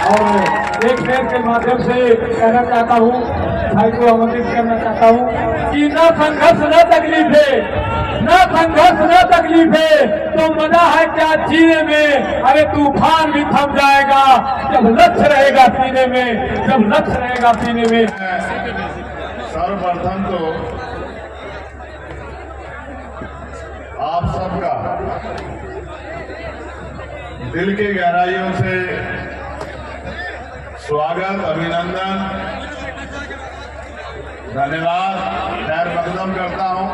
और एक शेर के माध्यम से कहना चाहता हूँ, भाई को आमंत्रित करना चाहता हूँ कि न संघर्ष न तकलीफ है, न संघर्ष न तकलीफ है, तो मजा है क्या जीने में। अरे तूफान भी थम जाएगा जब लक्ष्य रहेगा सीने में, जब लक्ष्य रहेगा सीने में। सर्वप्रथम तो आप सबका दिल की गहराइयों से स्वागत, अभिनंदन, धन्यवाद, खैर मकदम करता हूं,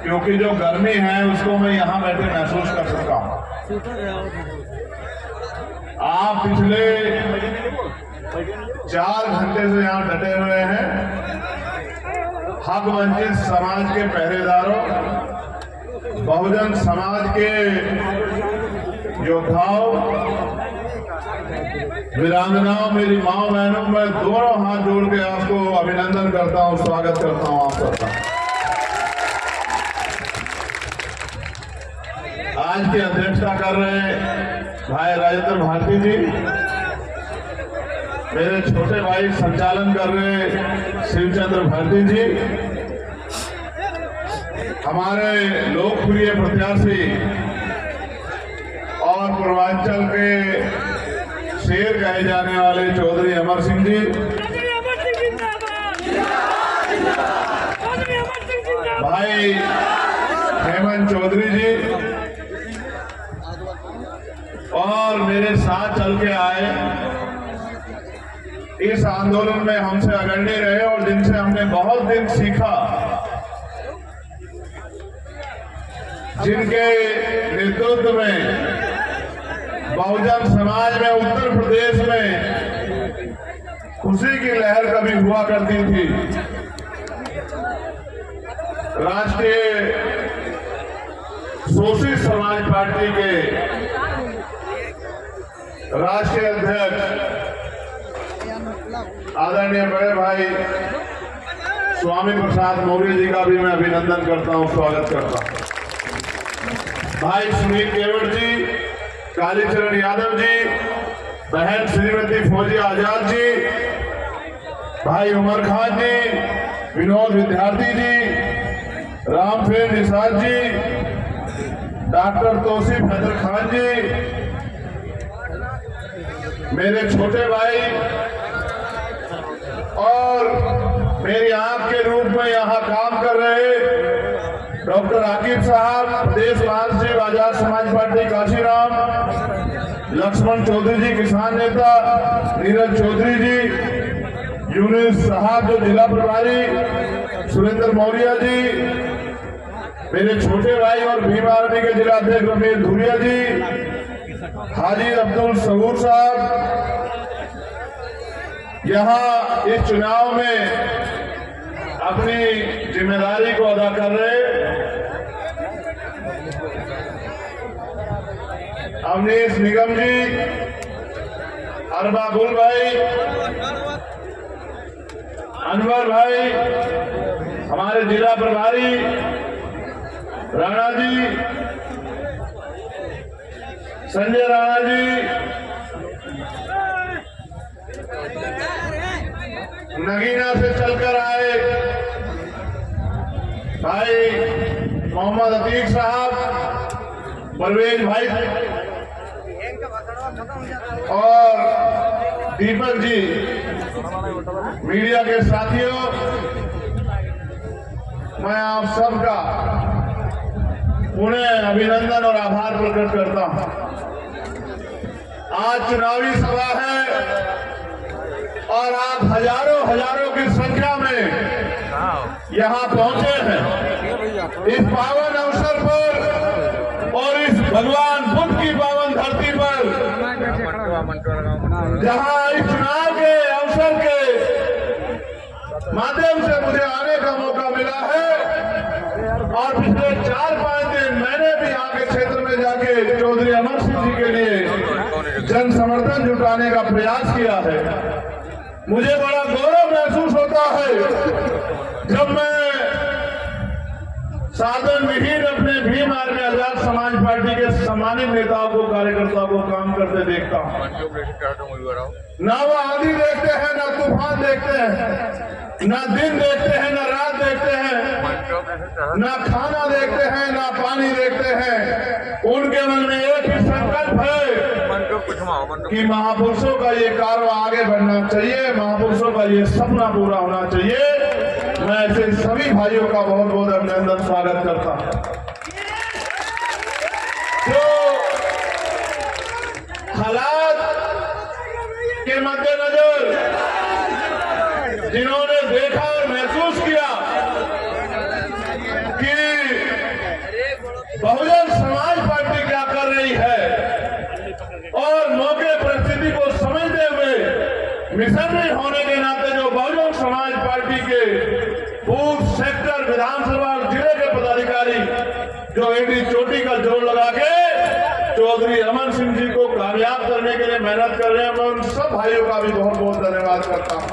क्योंकि जो गर्मी है उसको मैं यहां बैठे महसूस कर सकता हूं। आप पिछले 4 घंटे से यहां डटे हुए हैं, हक वंचित समाज के पहरेदारों, बहुजन समाज के योद्धाओं, वीरांगनाओं, मेरी माँ बहनों, मैं दोनों हाथ जोड़ के आपको अभिनंदन करता हूं, स्वागत करता हूं आप सबका। आज की अध्यक्षता कर रहे भाई राजेंद्र भारती जी, मेरे छोटे भाई संचालन कर रहे शिवचंद्र भारती जी, हमारे लोकप्रिय प्रत्याशी और पूर्वांचल के शेर कहे जाने वाले चौधरी अमर सिंह जी, भाई हेमंत चौधरी जी, और मेरे साथ चल के आए, इस आंदोलन में हमसे अग्रणी रहे और जिनसे हमने बहुत दिन सीखा, जिनके नेतृत्व में बहुजन समाज में उत्तर प्रदेश में खुशी की लहर कभी हुआ करती थी। राष्ट्रीय शोषित समाज पार्टी के राष्ट्रीय अध्यक्ष आदरणीय बड़े भाई स्वामी प्रसाद मौर्य जी का भी मैं अभिनंदन करता हूं, स्वागत करता हूं। भाई सुनील केवट जी, कालीचरण यादव जी, बहन श्रीमती फौजिया आजाद जी, भाई उमर खान जी, विनोद विद्यार्थी जी, रामफेर निषाद जी, डॉक्टर तौसीफ हैदर खान जी, मेरे छोटे भाई और मेरी आंख के रूप में यहाँ काम कर रहे डॉक्टर आकिब साहब, प्रदेश महासचिव आजाद समाज पार्टी काशीराम, लक्ष्मण चौधरी जी किसान नेता, नीरज चौधरी जी, यूनिस साहब जो जिला प्रभारी, सुरेंद्र मौर्य जी, मेरे छोटे भाई और भीम आर्मी के जिला अध्यक्ष रमेश धुरिया जी, हाजी अब्दुल सबूर साहब, यहाँ इस चुनाव में अपनी जिम्मेदारी को अदा कर रहे अवनीश निगम जी, अरबाबुल भाई, अनवर भाई, हमारे जिला प्रभारी राणा जी, संजय राणा जी, नगीना से चलकर आए भाई मोहम्मद अतीक साहब, परवेज भाई और दीपक जी, मीडिया के साथियों, मैं आप सबका पुनः अभिनंदन और आभार प्रकट करता हूं। आज चुनावी सभा है और आप हजारों की संख्या में यहाँ पहुंचे हैं इस पावन अवसर पर और इस भगवान बुद्ध की पावन धरती पर, जहाँ इस चुनाव के अवसर के माध्यम से मुझे आने का मौका मिला है। और पिछले 4-5 दिन मैंने भी यहाँ के क्षेत्र में जाके चौधरी अमर सिंह जी के लिए जन समर्थन जुटाने का प्रयास किया है। मुझे बड़ा गौरव महसूस होता है जब मैं साधन विहीन अपने भीम आर्मी आजाद समाज पार्टी के सम्मानित नेताओं को, कार्यकर्ताओं को काम करते देखता हूँ। ना वो आंधी देखते हैं, ना तूफान देखते हैं, ना दिन देखते हैं, ना रात देखते हैं, ना खाना देखते हैं, ना पानी देखते हैं। उनके मन में एक ही संकल्प है कि महापुरुषों का ये कार्य आगे बढ़ना चाहिए, महापुरुषों का ये सपना पूरा होना चाहिए। मैं ऐसे सभी भाइयों का बहुत बहुत अभिनंदन स्वागत करता हूं। जो हालात के मद्देनजर जिन्होंने देखा और महसूस किया कि बहुजन समाज पार्टी क्या कर रही है और मौके परिस्थिति को समझते हुए मिशनरी होने के नाते जो बहुजन समाज पार्टी के पूर्व सेक्टर विधानसभा जिले के पदाधिकारी जो एडी चोटी का जोर लगा के चौधरी अमन सिंह जी को कामयाब करने के लिए मेहनत कर रहे हैं, मैं उन सब भाइयों का भी बहुत बहुत धन्यवाद करता हूं।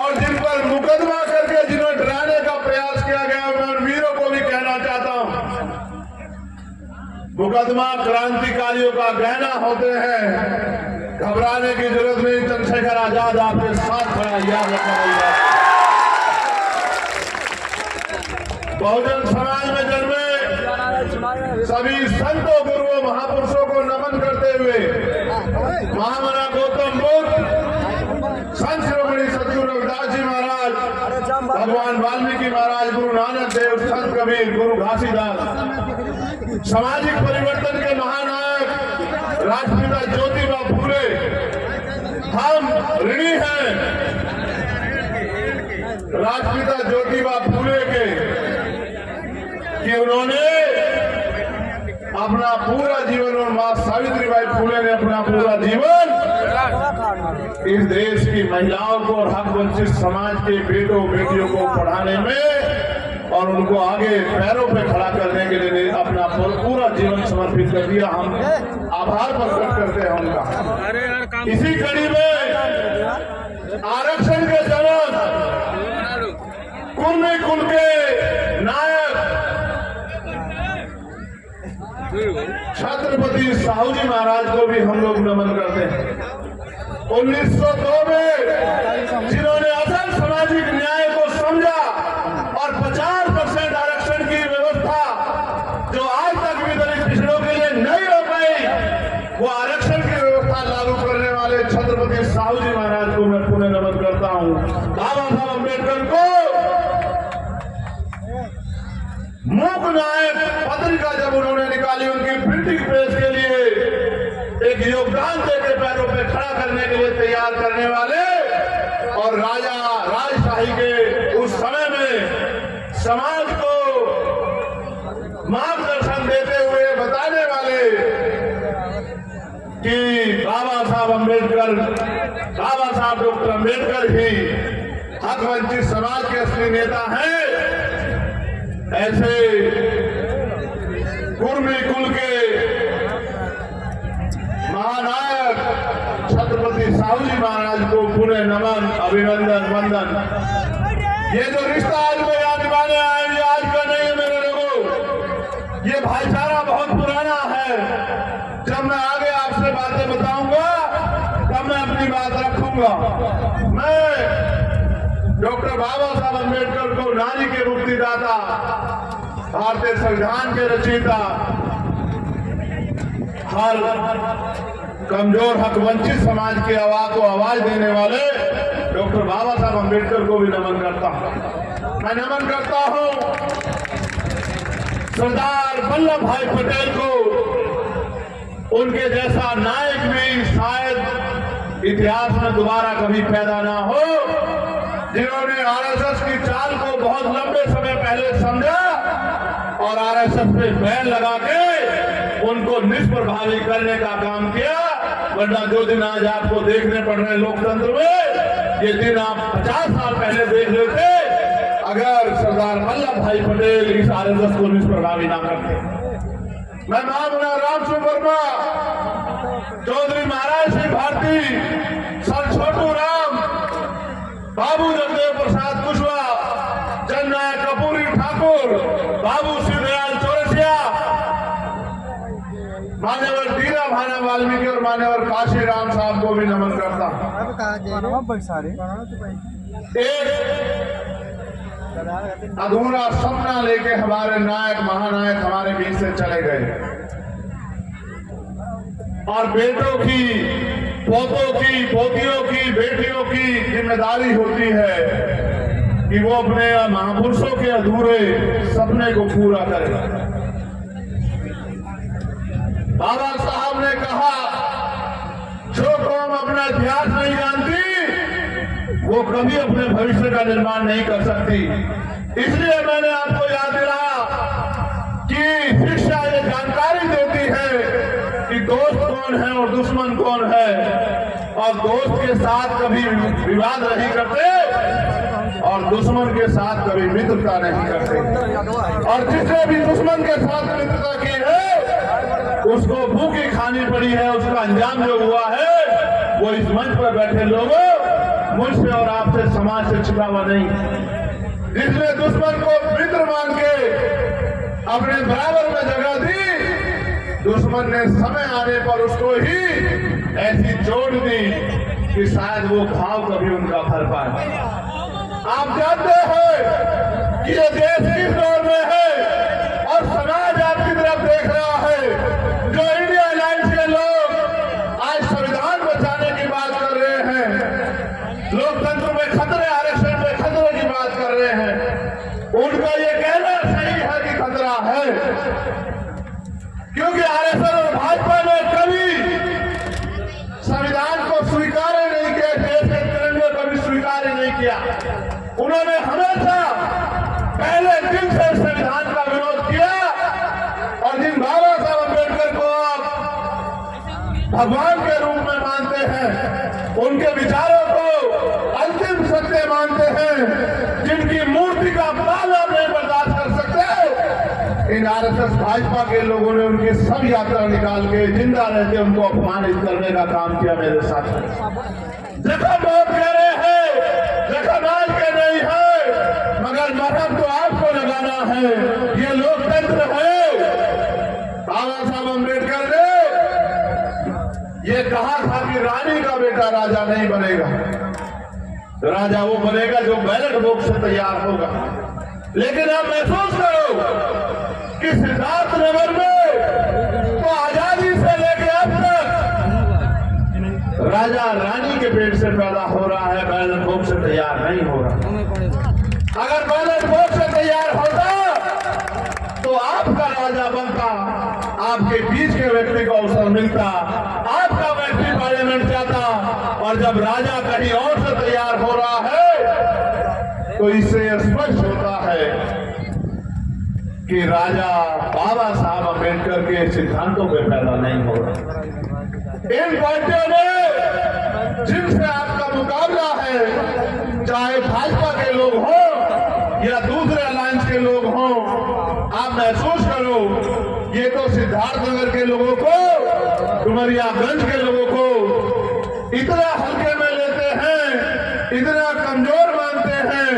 और जिन पर मुकदमा करके जिन्हें डराने का प्रयास किया गया, मैं उन वीरों को भी कहना चाहता हूं, मुकदमा क्रांतिकारियों का गहना होते हैं, घबराने की जरूरत नहीं। चंद्रशेखर आजाद आपके साथ खड़ा, याद रखना। बहुजन समाज में जन्मे सभी संतों, गुरुओं, महापुरुषों को नमन करते हुए महामना गौतम बुद्ध, संत शिरोमणि सतगुरु रविदास जी महाराज, भगवान वाल्मीकि महाराज, गुरु नानक देव, संत कबीर, गुरु घासीदास, सामाजिक परिवर्तन के महानायक राष्ट्रपिता ज्योतिबा फूले, हम ऋणी हैं राष्ट्रपिता ज्योतिबा फूले के कि उन्होंने अपना पूरा जीवन, और मां सावित्रीबाई फूले ने अपना पूरा जीवन इस देश की महिलाओं को और हक वंचित समाज के बेटों बेटियों को पढ़ाने में और उनको आगे पैरों पे खड़ा करने के लिए अपना पूरा जीवन समर्पित कर दिया। हम आभार प्रकट करते हैं उनका। इसी कड़ी में आरक्षण के जनक, कुर्मी कुल के नायक छत्रपति साहू जी महाराज को भी हम लोग नमन करते हैं। 1902 में जिन्होंने असल सामाजिक न्याय को समझा और 50% आरक्षण की व्यवस्था जो आज तक भी दलित पिछड़ों के लिए नहीं हो पाई, वो आरक्षण की व्यवस्था लागू करने वाले छत्रपति साहू जी महाराज को मैं पुनः नमन करता हूं। बाबा साहब अम्बेडकर को मूक नायक पत्रिका जब उन्होंने निकाली, उनकी प्रिंटिंग प्रेस के लिए एक योगदान देकर पैरों पे खड़ा करने के लिए तैयार करने वाले और राजा राजशाही के उस समय में समाज को मार्गदर्शन देते हुए बताने वाले कि बाबा साहब अम्बेडकर, बाबा साहब डॉक्टर अम्बेडकर ही हक वंचित समाज के असली नेता हैं। ऐसे कुर्मी कुल के महानायक छत्रपति साहू जी महाराज को पुनः नमन, अभिनंदन, वंदन। ये जो रिश्ता आज में यहाँ निभाने आए, ये आज का नहीं है मेरे लोगों, ये भाईचारा बहुत पुराना है। जब मैं आगे आपसे बातें बताऊंगा तब मैं अपनी बात रखूंगा। मैं डॉक्टर बाबा साहब अम्बेडकर को नारी के मुक्तिदाता, भारतीय संविधान के रचयिता, हर कमजोर हक वंचित समाज की आवाज को आवाज देने वाले डॉक्टर बाबा साहब अम्बेडकर को भी नमन करता हूं। मैं नमन करता हूं सरदार वल्लभ भाई पटेल को। उनके जैसा नायक भी शायद इतिहास में दोबारा कभी पैदा ना हो, जिन्होंने आरएसएस की चाल को बहुत लंबे समय पहले समझा और आरएसएस पे बैन लगा के उनको निष्प्रभावी करने का काम किया। वरना जो दिन आज आपको देखने पड़ रहे लोकतंत्र में, ये दिन आप 50 साल पहले देख लेते अगर सरदार वल्लभ भाई पटेल इस आरएसएस को निष्प्रभावी ना करते। मैं महामना राम सिंह वर्मा, चौधरी महाराज सिंह भारती, सर छोटू राम, बाबू जगदेव प्रसाद कुशवाहा, जननायक कपूरी ठाकुर, महाराज वाल्मीकि और मान्यवर काशी राम साहब को भी नमन करता हूँ। एक अधूरा सपना लेके हमारे नायक महानायक हमारे बीच से चले गए और बेटों की, पोतों की, पोतियों की, बेटियों की जिम्मेदारी होती है कि वो अपने महापुरुषों के अधूरे सपने को पूरा करें। बाबा साहब ने कहा, जो कौम अपना इतिहास नहीं जानती वो कभी अपने भविष्य का निर्माण नहीं कर सकती। इसलिए मैंने आपको याद दिलाया कि शिक्षा ये जानकारी देती है कि दोस्त कौन है और दुश्मन कौन है, और दोस्त के साथ कभी विवाद नहीं करते और दुश्मन के साथ कभी मित्रता नहीं करते। और जिसने भी दुश्मन के साथ मित्रता की है उसको भूखी खानी पड़ी है। उसका अंजाम जो हुआ है वो इस मंच पर बैठे लोगों, मुझसे और आपसे, समाज से छिपा हुआ नहीं। जिसने दुश्मन को मित्र मान के अपने बराबर में जगह दी, दुश्मन ने समय आने पर उसको ही ऐसी जोड़ दी कि शायद वो घाव कभी उनका भर पाए। आप जानते हैं कि ये देश किस दौर में है और समाज आपकी तरफ देख रहा है। जो इंडिया अलायंस के लोग आज संविधान बचाने की बात कर रहे हैं, लोकतंत्र में खतरे, आरक्षण में खतरे की बात कर रहे हैं, उनका ये कहना सही है कि खतरा है, क्योंकि आरएसएस और भाजपा ने कभी संविधान को स्वीकार नहीं किया, देश के तिरंगे कभी स्वीकार नहीं किया। उन्होंने हमेशा पहले दिन से संविधान का विरोध किया। और जिन बाबा साहब अम्बेडकर को आप भगवान के रूप में मानते हैं, उनके विचारों को अंतिम सत्य मानते हैं, जिनकी मूर्ति का बाल आप नहीं बर्दाश्त कर सकते, इन आरएसएस भाजपा के लोगों ने उनकी सब यात्रा निकाल के जिंदा रहते उनको अपमानित करने का काम किया। मेरे साथ जख्म बहुत गहरे हैं, जख्म आज के नहीं है, मगर मरहम तो आपको लगाना है। ये लोकतंत्र है। बाबा साहब अम्बेडकर ने ये कहा था कि रानी का बेटा राजा नहीं बनेगा, राजा वो बनेगा जो बैलेट बॉक्स से तैयार होगा। लेकिन आप महसूस करो कि सिद्धार्थनगर में तो आजादी से लेकर अब तक राजा रानी के पेट से पैदा हो रहा है, बैलेट बॉक्स से तैयार नहीं हो रहा। अगर बैलेट बॉक्स से तैयार होता तो आपका राजा बनता, आपके बीच के व्यक्ति को अवसर मिलता, आपका व्यक्ति पार्लियामेंट जाता। और जब राजा कहीं और से तैयार हो रहा है तो इससे स्पष्ट होता है कि राजा बाबा साहब अम्बेडकर के सिद्धांतों पे पैदा नहीं हो रहा। इन पार्टियों ने जिनसे आपका मुकाबला है, चाहे भाजपा के लोग हों या दूसरे अलायंस के लोग हों, आप महसूस करो ये तो सिद्धार्थनगर के लोगों को, डुमरियागंज के लोगों को इतना हल्के में लेते हैं, इतना कमजोर मानते हैं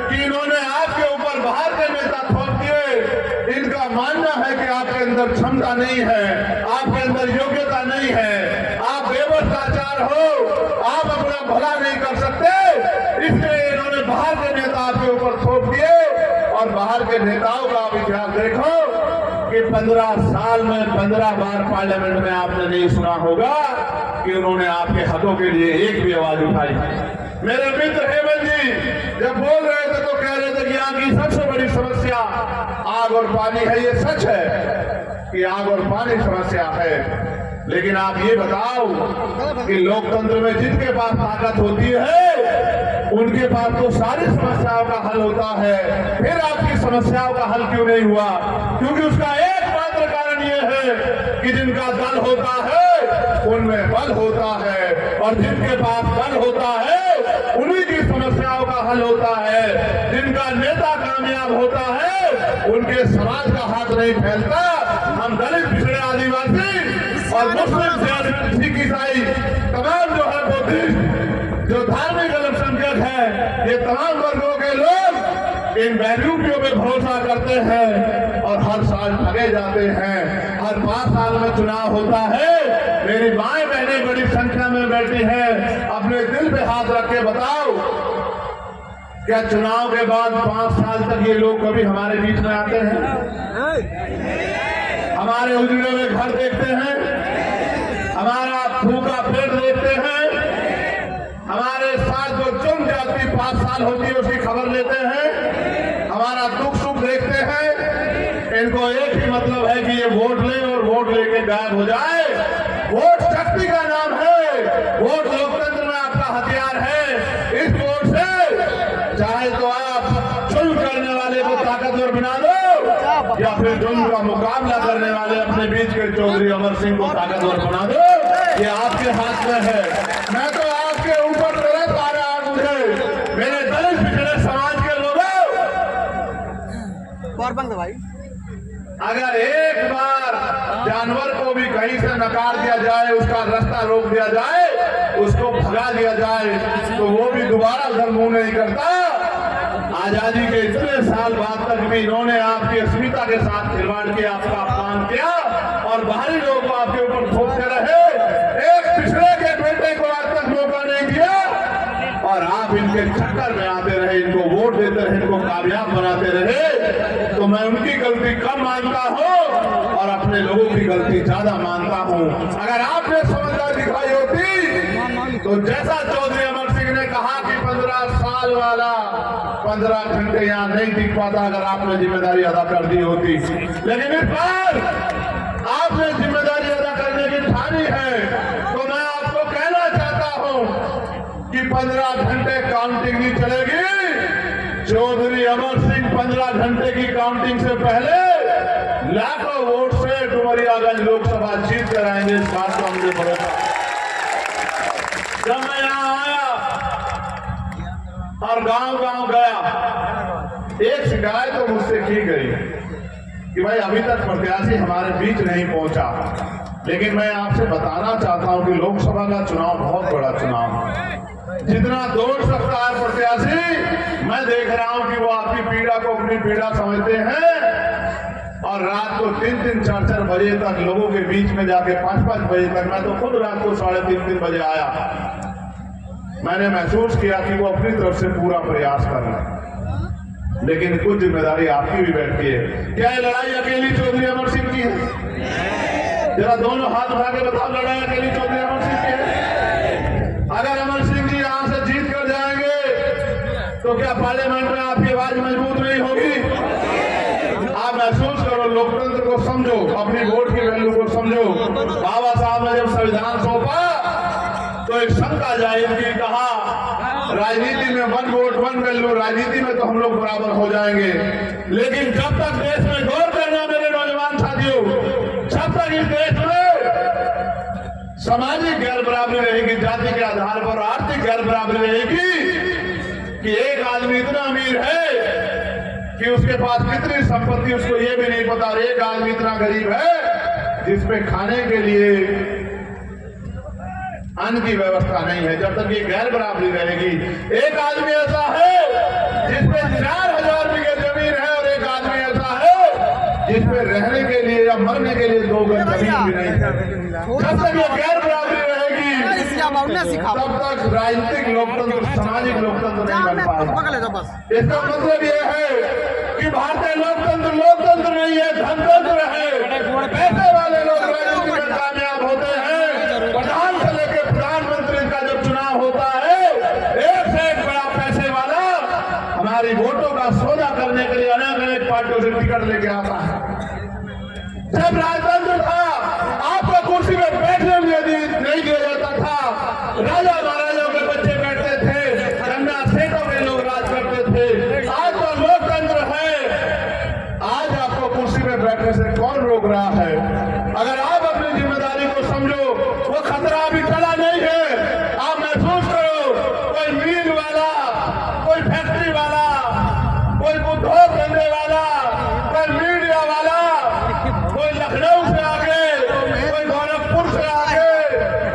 कि इन्होंने आपके ऊपर बाहर के नेता थोप दिए। इनका मानना है कि आपके अंदर क्षमता नहीं है, आपके अंदर योग्यता नहीं है, आप बेभ्रष्टाचार हो, आप अपना भला नहीं कर सकते, इसलिए इन्होंने बाहर के नेता आपके ऊपर थोप दिए। और बाहर के नेताओं का आप इतिहास देखो कि 15 साल में 15 बार पार्लियामेंट में आपने नहीं सुना होगा कि उन्होंने आपके हकों के लिए एक भी आवाज उठाई। मेरे मित्र हेमंत जी जब बोल रहे थे तो कह रहे थे कि यहाँ की सबसे बड़ी समस्या आग और पानी है। ये सच है कि आग और पानी समस्या है, लेकिन आप ये बताओ कि लोकतंत्र में जिनके पास ताकत होती है उनके पास तो सारी समस्याओं का हल होता है, फिर आपकी समस्याओं का हल क्यों नहीं हुआ? क्योंकि उसका एकमात्र कारण ये है कि जिनका दल होता है उनमें बल होता है, और जिनके पास बल होता है उन्हीं की समस्याओं का हल होता है। जिनका नेता कामयाब होता है उनके समाज का हाथ नहीं फैलता। हम दलित, पिछड़े, आदिवासी और मुस्लिम, सिख, ईसाई तमाम जो है बुद्धिस्ट, जो धार्मिक अल्पसंख्यक है, ये तमाम वर्गों के लोग इन बैरूपियों पे भरोसा करते हैं और हर साल ठगे जाते हैं। हर 5 साल में चुनाव होता है। मेरी माएं बहनें बड़ी संख्या में बैठी हैं, अपने दिल पे हाथ रख के बताओ, क्या चुनाव के बाद 5 साल तक ये लोग कभी हमारे बीच में आते हैं? हमारे उजड़े हुए घर देखते हैं, हमारा भूखा पेट देखते हैं, हमारे साथ जो चुन जाती 5 साल होती है उसकी खबर लेते हैं, हमारा दुख सुख देखते हैं। इनको एक ही मतलब है कि ये वोट ले और वोट लेके गायब हो जाए। वोट शक्ति का नाम है, वोट लोकतंत्र में आपका हथियार है। इस वोट से चाहे तो आप जुल्म करने वाले को ताकतवर बना दो या फिर जुल्म का मुकाबला करने वाले अपने बीच के चौधरी अमर सिंह को ताकतवर बना दो। ये आपके हाथ में है। मैं तो आपके ऊपर तरस आ रहा है मुझे, मेरे दलित पिछड़े समाज के लोगों। भाई अगर एक बार जानवर को भी कहीं से नकार दिया जाए, उसका रास्ता रोक दिया जाए, उसको भगा दिया जाए, तो वो भी दोबारा उधर मुंह नहीं करता। आजादी के इतने साल बाद तक भी इन्होंने आपकी अस्मिता के साथ खिलवाड़ किया, आपका अपमान किया और बाहरी लोग आपके ऊपर थोपते रहे। एक पिछड़े के बेटे को आज तक मौका नहीं दिया और आप इनके चक्कर में आते रहे, इनको वोट देते रहे, इनको कामयाब बनाते रहे। तो मैं उनकी गलती कम मानता हूं और अपने लोगों की गलती ज्यादा मानता हूं। अगर आपने समझदारी दिखाई होती तो जैसा चौधरी अमर सिंह ने कहा कि 15 साल वाला 15 घंटे यहाँ नहीं टिक पाता, अगर आपने जिम्मेदारी अदा कर दी होती। लेकिन इस बार आपने जिम्मेदारी अदा करने की ठानी है, तो मैं आपको कहना चाहता हूं कि 15 घंटे काउंटिंग नहीं चलेगी। चौधरी अमर सिंह 15 घंटे की काउंटिंग से पहले लाखों वोट से डुमरियागंज लोकसभा जीत कर आएंगे। इस बात का मुझे भरोसा। जब मैं यहां आया और गांव-गांव गया, एक शिकायत तो मुझसे की गई कि भाई अभी तक प्रत्याशी हमारे बीच नहीं पहुंचा। लेकिन मैं आपसे बताना चाहता हूं कि लोकसभा का चुनाव बहुत बड़ा चुनाव है। जितना दौड़ सकता है प्रत्याशी, मैं देख रहा हूं कि वो आपकी पीड़ा को अपनी पीड़ा समझते हैं और रात को 3-3, 4-4 बजे तक लोगों के बीच में जाके 5-5 बजे तक, मैं तो खुद रात को 3:30 बजे आया। मैंने महसूस किया कि वो अपनी तरफ से पूरा प्रयास कर रहे हैं, लेकिन कुछ जिम्मेदारी आपकी भी बैठती है। क्या ये लड़ाई अकेली चौधरी अमर सिंह की है? जरा दोनों हाथ उठा के बताओ, लड़ाई अकेली चौधरी अमर सिंह की है? अगर अमर सिंह जी यहां से जीत कर जाएंगे तो क्या पार्लियामेंट में आपकी आवाज मजबूत नहीं होगी? आप महसूस करो, लोकतंत्र को समझो, अपनी वोट की वैल्यू को समझो। बाबा साहब ने जब संविधान सौंपा तो एक शंका जाहिर की, कहा राजनीति में 1 वोट 1 वैल्यू, राजनीति में तो हम लोग बराबर हो जाएंगे। लेकिन जब तक देश में गौर करना मेरे नौजवान साथियों, जब तक इस देश में सामाजिक गैर बराबरी रहेगी, जाति के आधार पर आर्थिक गैर बराबरी रहेगी कि एक आदमी इतना अमीर है कि उसके पास कितनी संपत्ति उसको ये भी नहीं पता, और एक आदमी इतना गरीब है जिसपे खाने के लिए अन्न की व्यवस्था नहीं है। जब तक ये गैर बराबरी रहेगी, एक आदमी ऐसा है जिसपे 4000 बीघे जमीन है और एक आदमी ऐसा है जिसपे रहने के लिए या मरने के लिए 2 गज जमीन भी नहीं है। जब तक ये गैर बराबरी रहेगी तब तक राजनीतिक लोकतंत्र, सामाजिक लोकतंत्र नहीं बन पाएगा। इसका मतलब ये है कि भारतीय लोकतंत्र लोकतंत्र नहीं है, धनतंत्र है। पैसे वाले लोग राजनीति में कामयाब होते हैं। प्रधान से लेकर प्रधानमंत्री का जब चुनाव होता है, एक से एक बड़ा पैसे वाला हमारी वोटों का सौदा करने के लिए अनेक पार्टियों से टिकट लेके आता है। जब राजतंत्र था, आपको कुर्सी में बैठने नहीं दिया जाता था। राजा महाराजाओं के बच्चे बैठते थे, गन्ना सेठों के लोग राज करते थे। आज तो लोकतंत्र है, आज आपको कुर्सी में बैठने से कौन रोक रहा है? अगर आप अपनी जिम्मेदारी को समझो, वो खतरा अभी टला नहीं है। आप महसूस करो, कोई मिल वाला, कोई फैक्ट्री वाला, कोई उद्योग धंधे वाला, कोई मीडिया वाला, कोई लखनऊ से आगे, कोई गोरखपुर से आगे,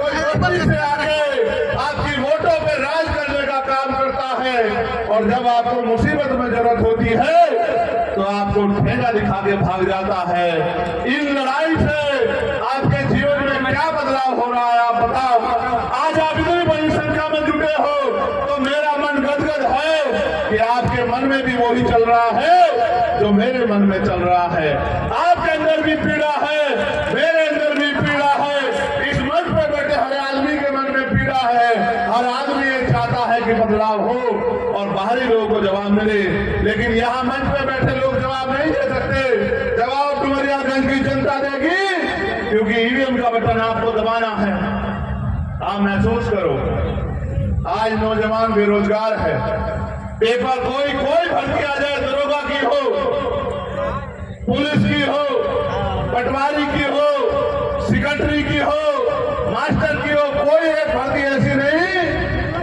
कोई दिल्ली से आगे आपकी और जब आपको मुसीबत में जरूरत होती है तो आपको ठेंगा दिखा के भाग जाता है। इन लड़ाई से आपके जीवन में क्या बदलाव हो रहा है आप बताओ। आज आप इतनी बड़ी संख्या में जुटे हो तो मेरा मन गदगद है कि आपके मन में भी वही चल रहा है जो मेरे मन में चल रहा है। आपके अंदर भी पीड़ा है, मेरे अंदर भी पीड़ा है, इस मंच पर बैठे हर आदमी के मन में पीड़ा है। हर आदमी ये चाहता है कि बदलाव हो और बाहरी लोगों को जवाब मिले, लेकिन यहाँ मंच पे बैठे लोग जवाब नहीं दे सकते। जवाब डुमरियागंज की जनता देगी, क्योंकि ईवीएम का बटन आपको दबाना है। आप महसूस करो, आज नौजवान बेरोजगार है। पेपर कोई भर्ती आ जाए, दरोगा की हो, पुलिस की हो, पटवारी की हो, सेक्रेटरी की हो, मास्टर की हो, कोई एक भर्ती ऐसी नहीं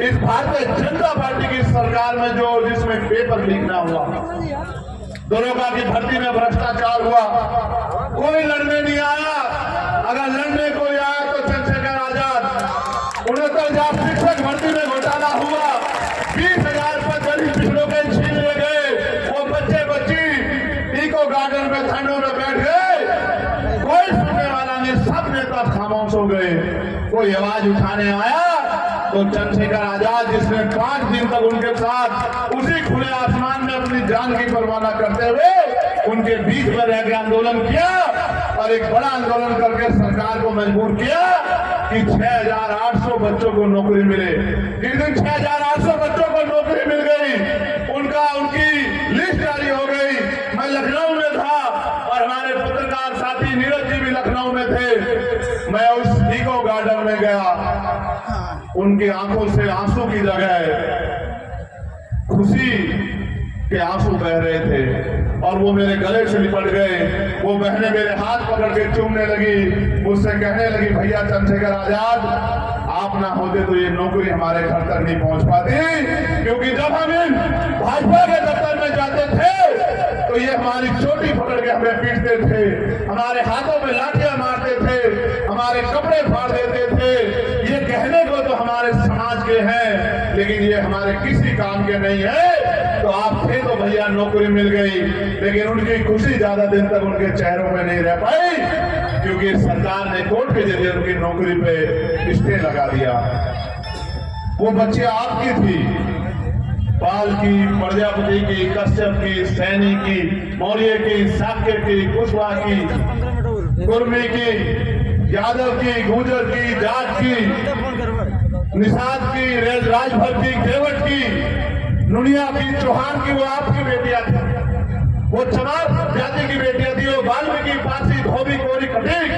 इस भारतीय जनता पार्टी की सरकार में जो जिसमें पेपर लीक ना हुआ। दरोगा की भर्ती में भ्रष्टाचार हुआ, कोई लड़ने नहीं आया। अगर लड़ने कोई आया तो चंद्रशेखर आजाद। 69,000 शिक्षक भर्ती में घोटाला हुआ, 20,000 पद दलित पिछड़ों के छीन लिए गए। वो बच्चे बच्ची इको गार्डन में ठंडों में बैठ गए, कोई सुनने वाला नहीं, सब नेता खामोश हो गए। कोई आवाज उठाने आया तो चंद्रशेखर आजाद, जिसने 5 दिन तक उनके साथ उसी खुले आसमान में अपनी जान की परवाह करते हुए उनके बीच में रह के आंदोलन किया और एक बड़ा आंदोलन करके सरकार को मजबूर किया कि 6,800 बच्चों को नौकरी मिले। जिस दिन 6,800 बच्चों को नौकरी मिल गई, उनकी लिस्ट जारी हो गई। मैं लखनऊ में था और हमारे पत्रकार साथी नीरज जी भी लखनऊ में थे। मैं उस इको गार्डन में गया, उनकी आंखों से आंसू की जगह खुशी के आंसू बह रहे थे और वो मेरे गले से लिपट गए। वो बहनें मेरे हाथ पकड़ के चूमने लगी, मुझसे कहने लगी, भैया चंद्रशेखर आजाद, आप ना होते तो ये नौकरी हमारे घर तक नहीं पहुंच पाती। क्योंकि जब हम इन भाजपा के दफ्तर में जाते थे तो ये हमारी चोटी पकड़ के हमें पीटते थे, हमारे हाथों में लाठियां मारते थे, हमारे कपड़े फाड़ देते थे। ये कहने को तो हमारे समाज के हैं, लेकिन ये हमारे किसी काम के नहीं है। तो आप थे तो भैया नौकरी मिल गई, लेकिन उनकी खुशी ज्यादा दिन तक उनके चेहरों में नहीं रह पाई, क्योंकि सरकार ने कोर्ट के जरिए उनकी नौकरी पे स्टे लगा दिया। वो बच्ची आपकी थी, पाल की, प्रजापति की, कश्यप की, सैनी की, मौर्य की, साक्य की, कुशवाहा की, कुर्मी की, यादव की, गुर्जर की, जाट की, निषाद की, राजभर की, केवट की, नुनिया की, चौहान की, वो आपकी बेटियां थी। वो चमार जाति की बेटियां थी। वो वाल्मीकि, पारसी, धोबी, कोरी, कटीक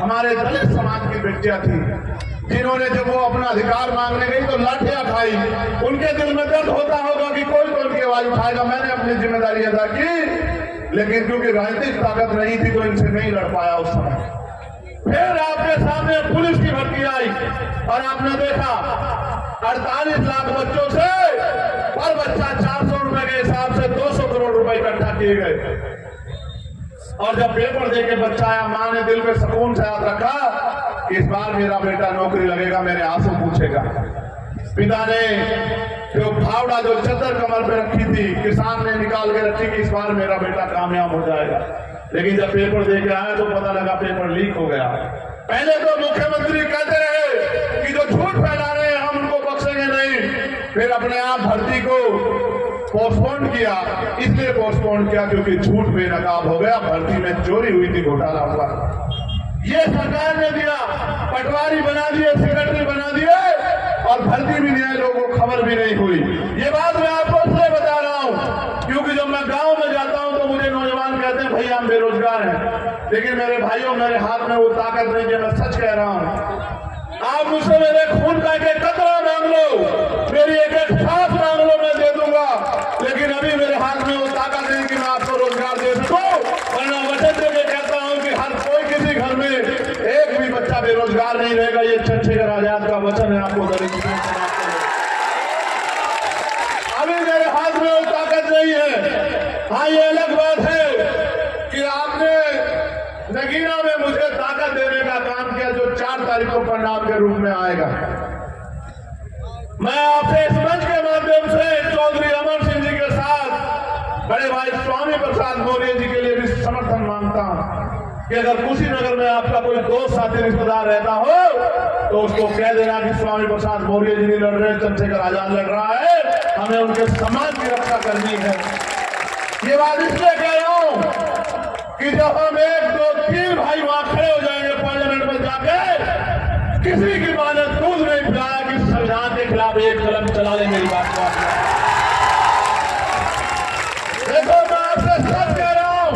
हमारे दलित समाज की बेटियां थी, जिन्होंने जब वो अपना अधिकार मांगने गई तो लाठियां खाई। उनके दिल में दर्द होता होगा कि कोई तो उनकी आवाज उठाएगा। मैंने अपनी जिम्मेदारी अदा की, लेकिन क्योंकि राजनीतिक ताकत नहीं थी तो इनसे नहीं लड़ पाया उस समय। फिर आपके सामने पुलिस की भर्ती आई और आपने देखा 48 लाख बच्चों से पर बच्चा 400 रुपए के हिसाब से 200 करोड़ रुपए इकट्ठा किए गए। और जब पेपर देके बच्चा आया, मां ने दिल में सुकून से याद रखा कि इस बार मेरा बेटा नौकरी लगेगा, मेरे आंसू पूछेगा। पिता ने जो फावड़ा, जो चद्दर कमर पे रखी थी, किसान ने निकाल के रखी कि इस बार मेरा बेटा कामयाब हो जाएगा। लेकिन जब पेपर दे के आया तो पता लगा पेपर लीक हो गया। पहले तो मुख्यमंत्री कहते रहे कि जो झूठ फैला रहे हैं हम उनको बख्शेंगे नहीं, फिर अपने आप भर्ती को पोस्टपोन किया। इसलिए पोस्टपोन किया क्योंकि झूठ बेनकाब हो गया, भर्ती में चोरी हुई थी, घोटाला हुआ। ये सरकार ने दिया, पटवारी बना दिए, सेक्रेटरी बना दिए और भर्ती भी नहीं आई, लोगों को खबर भी नहीं हुई। ये बात मैं आपको इसलिए बता रहा हूं क्योंकि जब मैं गांव में जाता हूं तो मुझे नौजवान कहते हैं भैया हम बेरोजगार हैं, लेकिन मेरे भाइयों, मेरे हाथ में वो ताकत नहीं है। मैं सच कह रहा हूं, आप मुझसे मेरे खून का एक कतरा मांग लो, मेरी एक सांस मांग लो, मैं दे दूंगा, लेकिन अभी मेरे हाथ में वो ताकत नहीं कि मैं आपको रोजगार दे सकूं। वरना वचन देके कहता हूं कि हर कोई किसी घर में एक भी बच्चा बेरोजगार नहीं रहेगा। ये चंद्रशेखर आजाद का वचन है आपको दरिद्र। अभी मेरे हाथ में वो ताकत नहीं है। हाँ, ये अलग बात है कि आपने नगीना में मुझे ताकत देने का काम किया, जो 4 तारीख को परिणाम के रूप में आएगा। मैं आपसे इस मंच के माध्यम से चौधरी अमर सिंह जी के साथ बड़े भाई स्वामी प्रसाद मौर्य जी के लिए भी समर्थन मांगता हूं कि अगर कुशीनगर में आपका कोई दोस्त साथी रिश्तेदार रहता हो तो उसको कह देना कि स्वामी प्रसाद मौर्य जी नहीं लड़ रहे, चंद्रशेखर आजाद लड़ रहा है, हमें उनके सम्मान की रक्षा करनी है। ये बात इसलिए कह रहा हूं कि जब हम 1, 2, 3 भाई वहां खड़े हो जाएंगे पार्लियामेंट में जाके, किसी की मां ने दूध नहीं पिलाया कि संविधान के खिलाफ एक कलम चला ले। मेरी बात को देखो, मैं आपसे सच कह रहा हूं,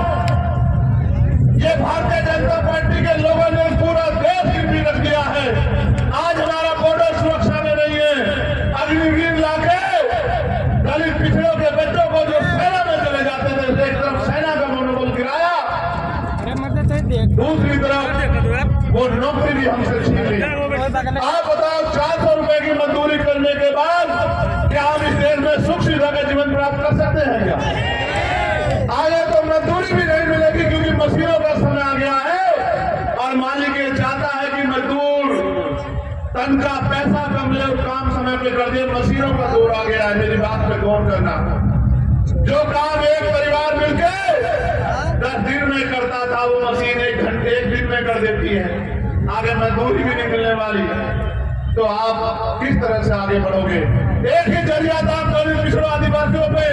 ये भारतीय जनता पार्टी के लोगों ने पूरा देश गिरवी रख दिया है। आज हमारा बॉर्डर सुरक्षा में नहीं है। अग्निवीर लाके दलित पिछड़ों के बच्चों को जो सेना में चले जाते थे, एक तरफ सेना का मनोबल गिराया, दूसरी तरफ वो नौकरी भी हमसे छीन ली। आप बताओ, 400 रुपए की मजदूरी करने के बाद क्या हम इस देश में सुख सुविधा का जीवन प्राप्त कर सकते हैं क्या? आगे तो मजदूरी भी नहीं मिलेगी क्योंकि मशीनों का समय आ गया है और मालिक ये चाहता है कि मजदूर तन का पैसा कम ले, काम समय पे कर दे। मशीनों का दौर आ गया है। मेरी बात पे गौर करना। जो काम एक परिवार मिलकर 10 दिन में करता था, वो मशीन 1 दिन में कर देती है। आगे मजदूरी भी नहीं मिलने वाली, तो आप किस तरह से आगे बढ़ोगे? एक ही जरिया था दलित पिछड़ों आदिवासियों पे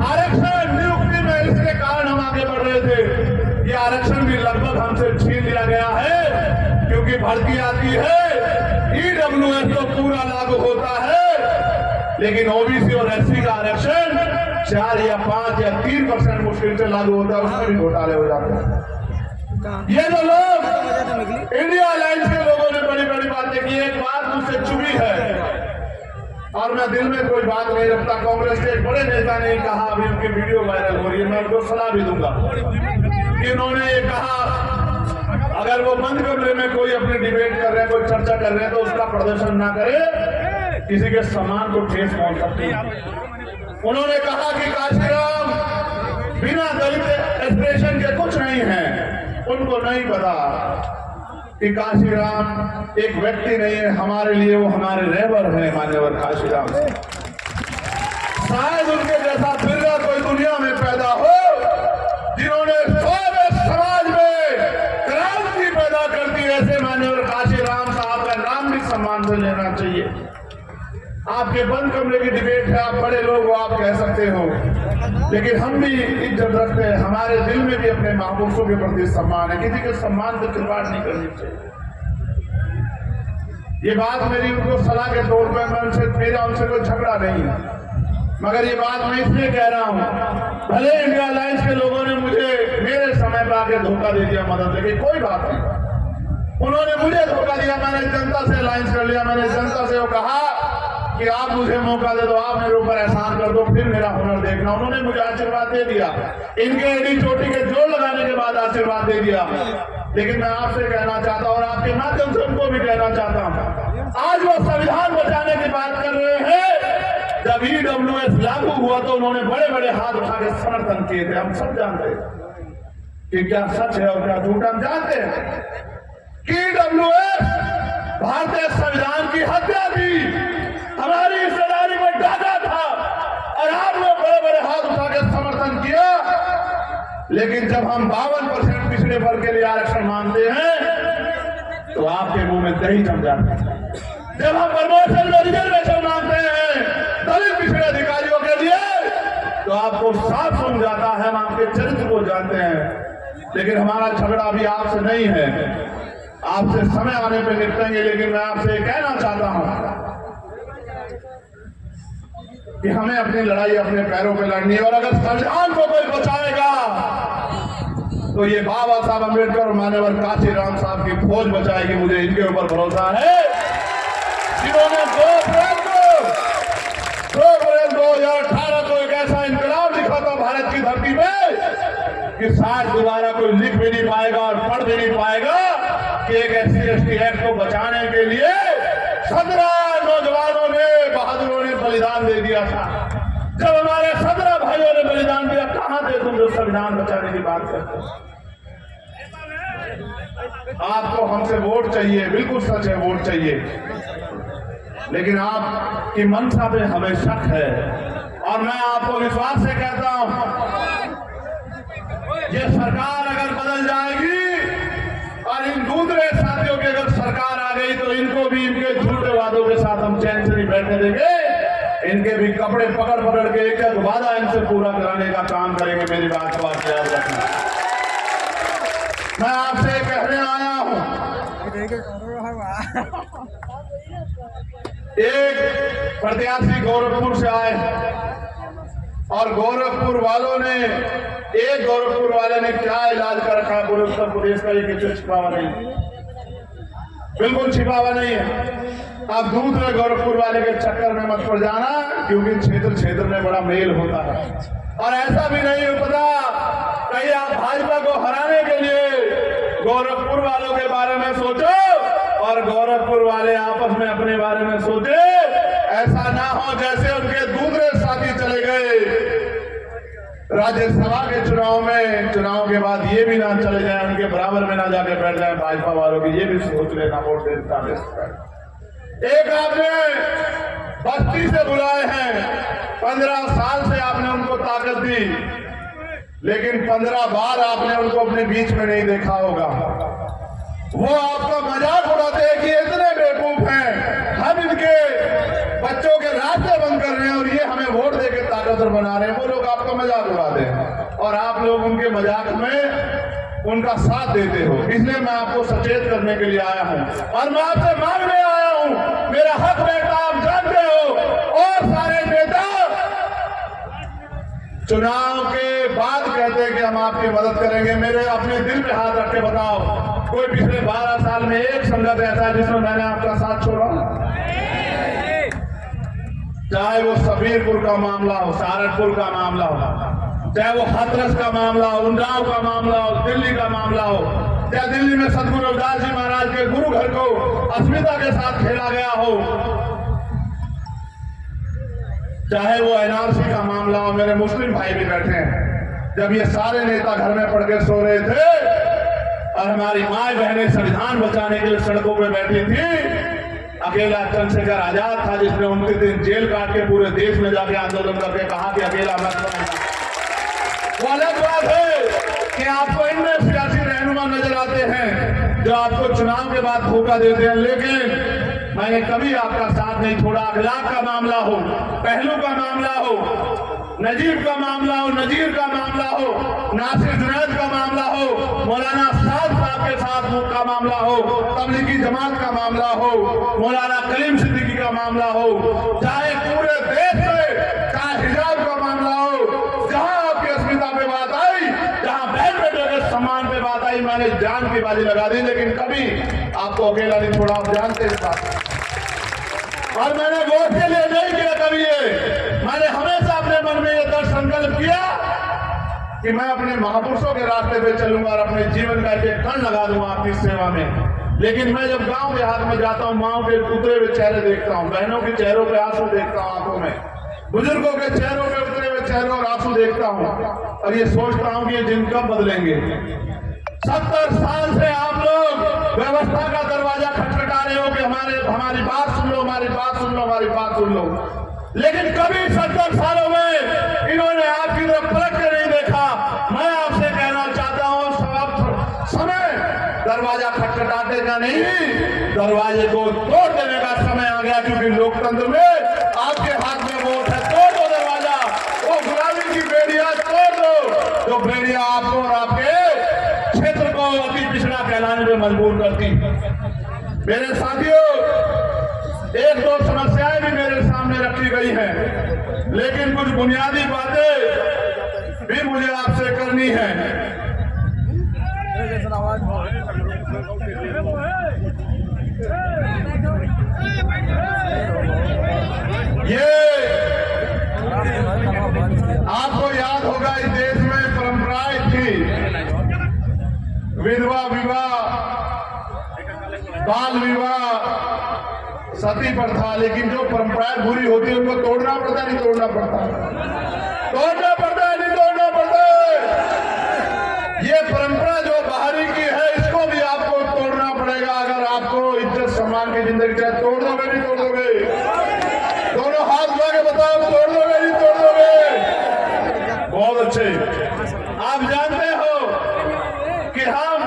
आरक्षण नियुक्ति में, इसके कारण हम आगे बढ़ रहे थे। ये आरक्षण भी लगभग हमसे छीन लिया गया है क्योंकि भर्ती आती है, ईडब्ल्यूएस तो पूरा लागू होता है, लेकिन ओबीसी और एससी का आरक्षण 4 या 5 या 3% मुश्किल से लागू होता है, उसमें भी घोटाले हो जाते हैं। ये जो लोग इंडिया अलायंस के लोगों ने बड़ी बड़ी बातें की, एक बात मुझसे चुभी है और मैं दिल में कोई बात नहीं रखता। कांग्रेस के एक बड़े नेता ने कहा, अभी उनकी वीडियो वायरल हो रही है, मैं उनको सलाह भी दूंगा कि उन्होंने ये कहा अगर वो बंद कमरे में कोई अपनी डिबेट कर रहे हैं, कोई चर्चा कर रहे हैं, तो उसका प्रदर्शन ना करे, किसी के सम्मान को ठेस पहुंच सकती है। उन्होंने कहा कि काशीराम बिना दलित एस्पिरेशन के कुछ नहीं है। उनको नहीं पता कि काशीराम एक व्यक्ति नहीं है, हमारे लिए वो हमारे रहबर है। मान्यवर काशीराम, शायद उनके जैसा बिरला कोई दुनिया में पैदा हो जिन्होंने समाज में क्रांति पैदा कर दी। ऐसे मान्यवर काशीराम साहब का नाम भी सम्मान से लेना चाहिए। आपके बंद कमरे की डिबेट है, आप बड़े लोग हो, आप कह सकते हो, लेकिन हम भी इज्जत रखते हैं। हमारे दिल में भी अपने महापुरुषों के प्रति सम्मान है। किसी के सम्मान से खिलवाड़ नहीं करनी चाहिए। ये बात मेरी उनको सलाह के तौर पर, मेरा उनसे कोई झगड़ा नहीं है, मगर ये बात मैं इसलिए कह रहा हूं, भले इंडिया अलायंस के लोगों ने मुझे मेरे समय पर आके धोखा दे दिया, मदद लेकिन कोई बात नहीं। उन्होंने मुझे धोखा दिया, मैंने जनता से अलायंस कर लिया। मैंने जनता से वो कहा कि आप मुझे मौका दे दो, आप मेरे ऊपर एहसान कर दो, फिर मेरा हुनर देखना। उन्होंने मुझे आशीर्वाद दे दिया, इनके एडी चोटी के जोड़ लगाने के बाद आशीर्वाद दे दिया। लेकिन मैं आपसे कहना चाहता हूं और आपके माध्यम से उनको भी कहना चाहता हूं, आज वो संविधान बचाने की बात कर रहे हैं। जब ईडब्ल्यूएस लागू हुआ तो उन्होंने बड़े बड़े हाथ उठा के समर्थन किए थे। हम सब जानते हैं कि क्या सच है और क्या झूठ, हम जानते हैं कि ईडब्ल्यूएस भारतीय संविधान की हत्या थी, हमारी हिस्सेदारी में डाका था और आपने बड़े बड़े हाथ उठा के समर्थन किया। लेकिन जब हम 52% पिछड़े वर्ग के लिए आरक्षण मांगते हैं तो आपके मुंह में दही जम जाता है। जब हम प्रमोशन में रिजर्वेशन मांगते हैं दलित पिछड़े अधिकारियों के लिए तो आपको साफ समझ जाता है, हम आपके चरित्र को जानते हैं। लेकिन हमारा झगड़ा अभी आपसे नहीं है, आपसे समय आने पर निपटेंगे। लेकिन मैं आपसे कहना चाहता हूं कि हमें अपनी लड़ाई अपने पैरों पे लड़नी है और अगर संविधान को कोई बचाएगा तो ये बाबा साहब अम्बेडकर और मान्यवर काशीराम साहब की फौज बचाएगी। मुझे इनके ऊपर भरोसा है, जिन्होंने 2 अप्रैल 2018 को एक ऐसा इंकलाब लिखा था भारत की धरती में कि शायद दोबारा कोई लिख भी नहीं पाएगा और पढ़ भी नहीं पाएगा कि एक SC/ST एक्ट को बचाने के लिए 17 नौजवानों ने, बहादुरों ने बलिदान दे दिया था। जब हमारे 17 भाइयों ने बलिदान दिया, कहां थे तुम जो संविधान बचाने की बात करते हो? आपको हमसे वोट चाहिए, बिल्कुल सच है, वोट चाहिए। लेकिन आपकी मंशा पे हमें शक है और मैं आपको विश्वास से कहता हूं ये सरकार अगर बदल जाएगी और इन दूसरे साथियों की अगर सरकार आ गई तो इनको भी इनके झूठे वादों के साथ हम चैन से नहीं बैठने देंगे। इनके भी कपड़े पकड़ पकड़ के एक एक वादा इनसे पूरा कराने का काम करेंगे। मेरी बात को आप याद रखना। मैं आपसे कहने आया हूं, एक प्रत्याशी गोरखपुर से आए और गोरखपुर वालों ने गोरखपुर वाले ने क्या इलाज कर रखा है पूरे उत्तर प्रदेश का, ये छिपावा नहीं, बिल्कुल छिपावा नहीं है। आप दूसरे गोरखपुर वाले के चक्कर में मत पड़ जाना, क्योंकि क्षेत्र क्षेत्र में बड़ा मेल होता है और ऐसा भी नहीं पता कहीं आप भाजपा को हराने के लिए गोरखपुर वालों के बारे में सोचो और गोरखपुर वाले आपस में अपने बारे में सोचे। ऐसा ना हो जैसे उनके दूसरे साथी चले गए राज्यसभा के चुनाव के बाद ये भी ना चले जाए, उनके बराबर में ना जाके बैठ जाए भाजपा वालों की, ये भी सोच लेना वोट देता है। एक आपने बस्ती से बुलाए हैं, 15 साल से आपने उनको ताकत दी, लेकिन 15 बार आपने उनको अपने बीच में नहीं देखा होगा। वो आपका मजाक उड़ाते हैं कि इतने बेवकूफ हैं, हम इनके बच्चों के रास्ते बंद कर रहे हैं और ये हमें वोट देके ताकतवर बना रहे हैं। वो लोग आपका मजाक उड़ाते हैं और आप लोग उनके मजाक में उनका साथ देते हो। इसलिए मैं आपको सचेत करने के लिए आया हूं और मैं आपसे मांगने आया हूं, मेरा हक बैठा आप जानते हो। और सारे नेता चुनाव के बाद कहते हैं कि हम आपकी मदद करेंगे। मेरे अपने दिल पे हाथ रख के बताओ, कोई पिछले 12 साल में एक संगत ऐसा है जिसमें मैंने आपका साथ छोड़ा? चाहे वो सबीरपुर का मामला हो, सहारनपुर का मामला हो, चाहे वो हाथरस का मामला हो, उन्नाव का मामला हो, दिल्ली का मामला हो, चाहे दिल्ली में सदगुरु रविदास जी महाराज के गुरु घर को अस्मिता के साथ खेला गया हो, चाहे वो एनआरसी का मामला हो। मेरे मुस्लिम भाई भी बैठे हैं, जब ये सारे नेता घर में पड़ के सो रहे थे और हमारी माए बहनें संविधान बचाने के लिए सड़कों पे बैठी थी, अकेला चंद्रशेखर आजाद था जिसने उनके दिन जेल काट के पूरे देश में जाके आंदोलन करके कहा कि अकेला मत बनना। वो अलग बात है कि आपको इनमें सियासी रहनुमा नजर आते हैं जो आपको चुनाव के बाद धोखा देते हैं, लेकिन मैंने कभी आपका साथ नहीं छोड़ा। अखलाक का मामला हो, पहलू का मामला हो, नजीब का मामला हो, नजीर का मामला हो, नासिर जुनैद का मामला हो, मौलाना साद साहब के साथ का मामला हो, तबलीगी जमात का मामला हो, मौलाना कलीम सिद्दीकी का मामला हो, चाहे पूरे देश में चाहे हिजाब का मामला हो, जहां आपकी अस्मिता पे बात आई, जहां बहन बेटे के सम्मान पे बात आई, मैंने जान की बाजी लगा दी, लेकिन कभी आपको अकेला नहीं छोड़ा। आप जानते इस बात और मैंने वोट के लिए नहीं किया कभी ये, मैंने हमेशा अपने मन में ये दृढ़ संकल्प किया कि मैं अपने महापुरुषों के रास्ते पे चलूंगा और अपने जीवन का एक कण लगा दूंगा आपकी सेवा में। लेकिन मैं जब गांव देहात में जाता हूं, माओ के उतरे हुए चेहरे देखता हूं, बहनों के चेहरों पे आंसू देखता हूं आंखों में, बुजुर्गों के चेहरों पे उतरे हुए चेहरों और आंसू देखता हूं और ये सोचता हूं कि ये दिन कब बदलेंगे। 70 साल से आप लोग व्यवस्था का दरवाजा खटखटा रहे हो कि हमारी बात सुन लो, हमारी बात सुन लो, हमारी बात सुन लो, लेकिन कभी 70 सालों में इन्होंने आपकी तरफ पलट के नहीं देखा। मैं आपसे कहना चाहता हूं, समय दरवाजा खटखटाने का नहीं, दरवाजे को तोड़ देने का समय आ गया, क्योंकि लोकतंत्र में आपके हाथ में वोट है। तोड़ दो दरवाजा, वो गुलामी की बेड़ियां तोड़ दो जो बेड़ियां आपको और आपके क्षेत्र को अति पिछड़ा कहलाने में मजबूर करती। मेरे साथियों, एक दो समस्याएं भी मेरे सामने रखी गई हैं, लेकिन कुछ बुनियादी बातें भी मुझे आपसे करनी है। ये आपको याद होगा, इस देश में परंपराएं थी, विधवा विवाह, बाल विवाह, सती प्रथा, लेकिन जो परंपराएं बुरी होती है उनको तोड़ना पड़ता है, नहीं तोड़ना पड़ता? तोड़ना पड़ता है, नहीं तोड़ना पड़ता? ये परंपरा जो बाहरी की है, इसको भी आपको तोड़ना पड़ेगा अगर आपको इज्जत सम्मान की जिंदगी चाहे तोड़ दोगे नहीं तोड़ दोगे? दोनों हाथ उठा के बताओ, तोड़ दोगे नहीं तोड़ दोगे? बहुत अच्छे। आप जानते हो कि हम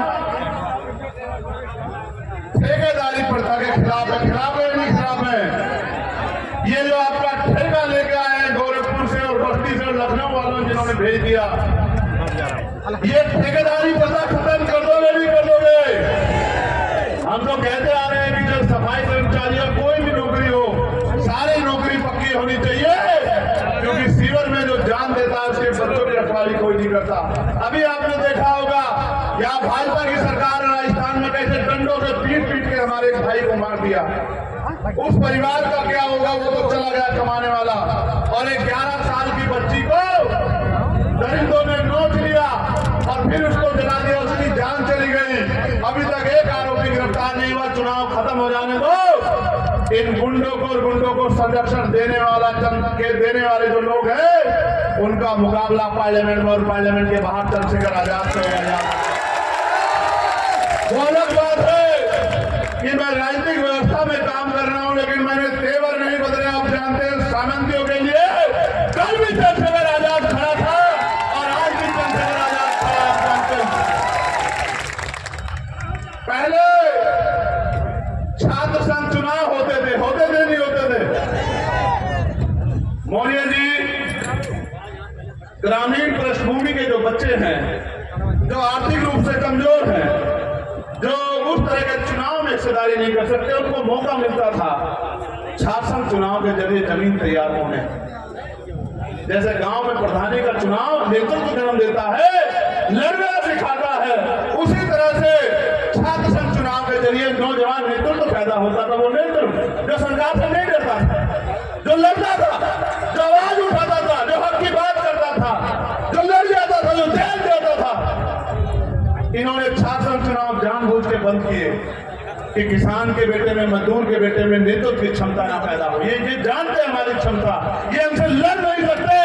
ठेकेदारी प्रथा के खिलाफ है नहीं खिलाफ है? ये जो आपका ठेका लेके आए हैं गोरखपुर से और बस्ती से और लखनऊ वालों जिन्होंने भेज दिया, ये ठेकेदारी प्रथा खत्म कर दोगे नहीं कर दोगे? हम तो कहते आ रहे हैं कि जब सफाई कर्मचारी या कोई भी नौकरी हो, सारी नौकरी पक्की होनी चाहिए, क्योंकि सीवर में जो जान देता है उसके बच्चों की रखवाली कोई नहीं करता। अभी आपने देखा होगा यहाँ भाजपा की सरकार राजस्थान में कैसे डंडों से पीट के हमारे एक भाई को मार दिया। उस परिवार का क्या होगा? वो तो चला गया कमाने वाला, और एक 11 साल की बच्ची को दरिंदों ने नोच लिया और फिर उसको जला दिया, उसकी जान चली गई। अभी तक एक आरोपी गिरफ्तार नहीं हुआ। चुनाव खत्म हो जाने दो, इन गुंडों को संरक्षण देने वाले जो लोग हैं उनका मुकाबला पार्लियामेंट में और पार्लियामेंट के बाहर चंद्रशेखर आजाद से होगा। वो अलग बात है कि मैं राजनीतिक व्यवस्था में काम कर रहा हूं, लेकिन मैंने तेवर नहीं बदले। आप जानते हैं सामंतियों के लिए कल भी चंद्रशेखर आजाद खड़ा था और आज भी चंद्रशेखर आजाद खड़ा। आप जानते हैं पहले छात्र संघ चुनाव होते थे नहीं होते थे? मौर्य जी, ग्रामीण पृष्ठभूमि के जो बच्चे हैं, जो आर्थिक रूप से कमजोर हैं, जो उस तरह के चुनाव में हिस्सेदारी नहीं कर सकते, उनको मौका मिलता था छात्र संघ चुनाव के जरिए जमीन तैयार होने। जैसे गांव में प्रधानी का चुनाव नेतृत्व जन्म देता है, लड़ना सिखाता है, उसी तरह से छात्र संघ चुनाव के जरिए नौजवान नेतृत्व पैदा होता था। वो नेतृत्व जो सरकार से नहीं डरता था, जो लड़ता था, जो आवाज उठाता था, जो हक की बात करता था, जो लड़ जाता था, जो जेल जाता था। इन्होंने छात्र संघ चुनाव जानबूझ के बंद किए कि किसान के बेटे में, मजदूर के बेटे में नेतृत्व की क्षमता ना पैदा हो। ये जानते हैं हमारी क्षमता, ये हमसे लड़ नहीं सकते,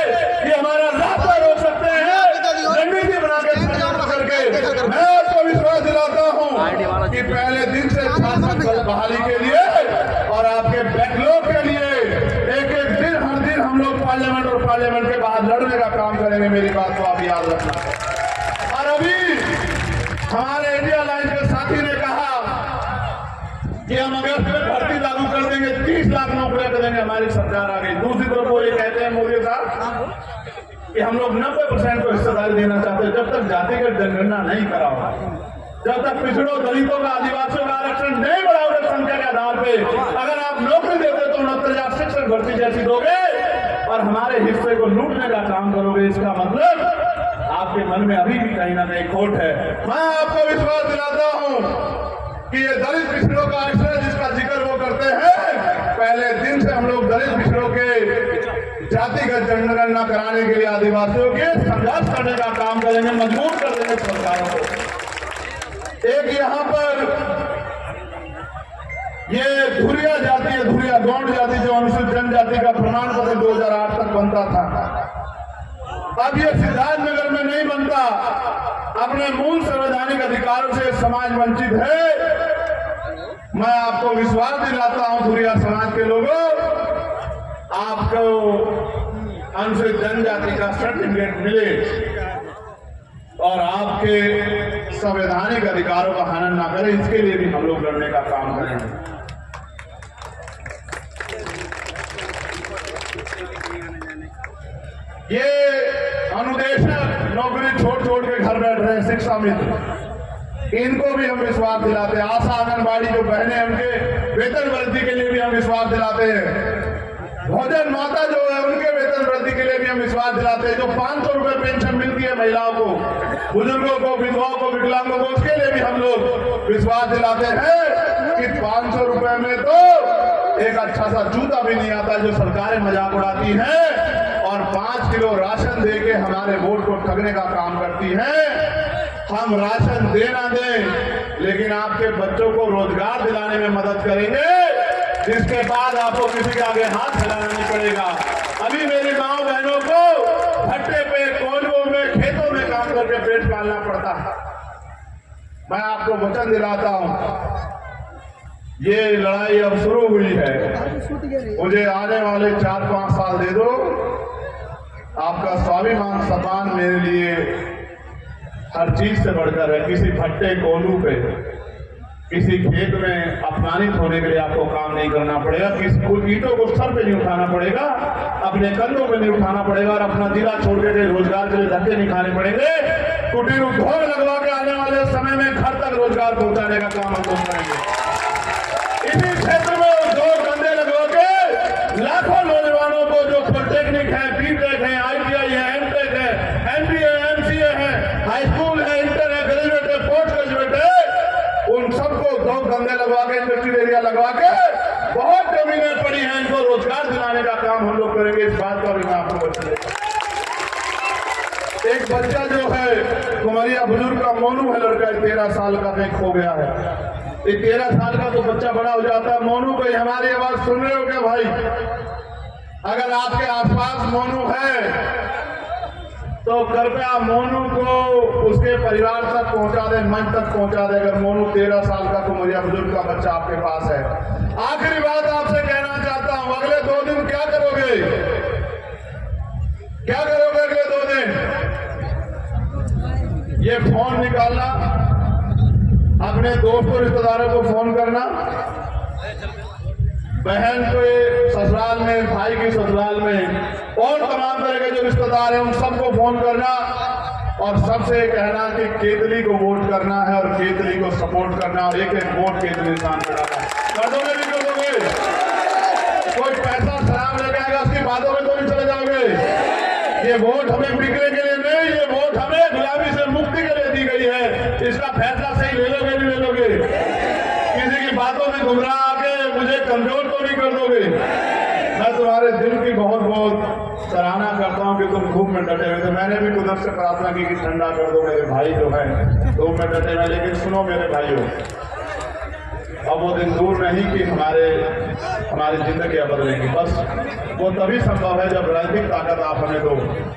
ये हमारा रास्ता रोक सकते हैं रणनीति बना के करके। मैं आपको विश्वास दिलाता हूं कि पहले दिन से छात्र बहाली के लिए और आपके बैकलॉग के लिए एक दिन हर दिन हम लोग पार्लियामेंट और पार्लियामेंट के बाहर लड़ने का काम करेंगे। मेरी बात को आप याद रखना। और अभी हमारे इंडिया लाइन के साथी ने कहा कि हम अगस्त में भर्ती लागू कर देंगे, 30 लाख नौकरियां कर देंगे, हमारी सरकार आ गई। दूसरी तरफ वो ये कहते हैं मोदी साहब कि हम लोग 90% को हिस्सेदारी देना चाहते हैं। जब तक जातिगत जनगणना नहीं कराओ, जब तक पिछड़ों, दलितों का, आदिवासियों का आरक्षण नहीं बढ़ाओगे संख्या के आधार पे, अगर आप नौकरी देते तो 69,000 शिक्षक भर्ती जैसी दोगे और हमारे हिस्से को लूटने का काम करोगे, इसका मतलब आपके मन में अभी भी कहीं ना कहीं खोट है। मैं आपको विश्वास दिलाता हूं कि ये दलित पिछड़ों का आरक्षण जिसका जिक्र वो करते हैं, पहले दिन से हम लोग दलित पिछड़ों के जातिगत जनगणना कराने के लिए आदिवासियों के संघर्ष करने का काम करेंगे, मजबूर कर देंगे सरकारों को। एक यहाँ पर ये धुरिया जाति है, धुरिया गौंड जाति, जो अनुसूचित जनजाति का प्रमाण पत्र 2008 तक बनता था, अब ये सिद्धार्थनगर में नहीं बनता। अपने मूल संवैधानिक अधिकारों से समाज वंचित है। मैं आपको विश्वास दिलाता हूं धुरिया समाज के लोगों, आपको अनुसूचित जनजाति का सर्टिफिकेट मिले और आपके संवैधानिक अधिकारों का हनन ना करे, इसके लिए भी हम लोग लड़ने का काम करेंगे। ये अनुदेशक नौकरी छोड़ के घर बैठ रहे हैं, शिक्षा मित्र, इनको भी हम विश्वास दिलाते हैं। आशा आंगनबाड़ी जो बहनें, उनके वेतन वृद्धि के लिए भी हम विश्वास दिलाते हैं। भोजन माता जो है, उनके वेतन वृद्धि के लिए भी हम विश्वास दिलाते हैं। जो 500 रुपए पेंशन मिलती है महिलाओं को, बुजुर्गों को, विधवाओं को, विकलांगों को, उसके लिए भी हम लोग विश्वास दिलाते हैं कि 500 रुपए में तो एक अच्छा सा जूता भी नहीं आता, जो सरकारें मजाक उड़ाती हैं और 5 किलो राशन देके हमारे वोट को ठगने का काम करती हैं। हम राशन दे ना दें, लेकिन आपके बच्चों को रोजगार दिलाने में मदद करेंगे, जिसके बाद आपको किसी के आगे हाथ फैलाना नहीं पड़ेगा। अभी मेरी माँ बहनों को भट्टे पे, कोयलों में, खेतों में काम करके पेट पालना पड़ता है। मैं आपको वचन दिलाता हूं ये लड़ाई अब शुरू हुई है। मुझे आने वाले 4-5 साल दे दो, आपका स्वाभिमान सम्मान मेरे लिए हर चीज से बढ़कर है। किसी भट्टे कोलू पे, किसी खेत में अपमानित होने के लिए आपको काम नहीं करना पड़ेगा। किसी को ईंटों को सर पे नहीं उठाना पड़ेगा, अपने कंधों पे नहीं उठाना पड़ेगा और अपना जिला छोड़ के रोजगार के लिए धक्के नहीं खाने पड़ेंगे। कुटीर उद्योग लगवा के आने वाले समय में घर तक रोजगार पहुंचाने का काम हम लोग करेंगे। इसी क्षेत्र में उद्योग धंधे लगवा के लाखों नौजवानों को जो पॉलिटेक्निक है, बीटेक है, ITI है, एमटेक है, MBA MCA है, हाई स्कूल है, इंटर है, ग्रेजुएट है, पोस्ट ग्रेजुएट है, उन सबको उद्योग धंधे लगवा के, इंडस्ट्रियल एरिया लगवा के, बहुत जमीनें पड़ी हैं, इनको रोजगार दिलाने का काम हम लोग करेंगे। इस बात का भी मैं आपको बता देता हूं। एक बच्चा जो है कुमारिया बुजुर्ग का मोनू है, लड़का 13 साल का एक हो गया है। ये 13 साल का तो बच्चा बड़ा हो जाता है। मोनू भाई, हमारी आवाज सुन रहे हो क्या भाई? अगर आपके आसपास मोनू है तो कृपया मोनू को उसके परिवार तक पहुंचा दे, मंच तक पहुंचा दे। अगर मोनू 13 साल का कुमारिया बुजुर्ग का बच्चा आपके पास है। आखिरी बात आपसे कहना चाहता हूं, अगले 2 दिन क्या करोगे? क्या करोगे अगले 2 दिन? ये फोन निकालना, अपने दोस्तों रिश्तेदारों को फोन करना, बहन के ससुराल में, भाई की ससुराल में और तमाम तरह के जो रिश्तेदार हैं उन सबको फोन करना और सबसे कहना कि केतली को वोट करना है और केतली को सपोर्ट करना और एक वोट केतली निशान पे डालना। कर दोगे नहीं कर दोगे? कोई पैसा शराब लेके आएगा उसकी बातों में तो नहीं चले जाओगे। ये वोट हमें बिकने के लिए नहीं, ये वोट हमें गुलामी से मुक्ति के लिए दी गई है। इसका फैसला सही ले लोगे नहीं ले लोगे? किसी की बातों में गुमराह आके मुझे कमजोर तो नहीं कर दोगे? मैं तुम्हारे दिल की बहुत बहुत सराहना करता हूं कि तुम धूप में डटे हुए थे। मैंने भी कुदरत से प्रार्थना की कि ठंडा कर दो मेरे भाई जो है धूप में डटे हुए। लेकिन सुनो मेरे भाइयों, अब वो दिन दूर नहीं कि हमारी जिंदगी बदलेंगी। बस वो तभी संभव है जब राजनीतिक ताकत आप हमें दो।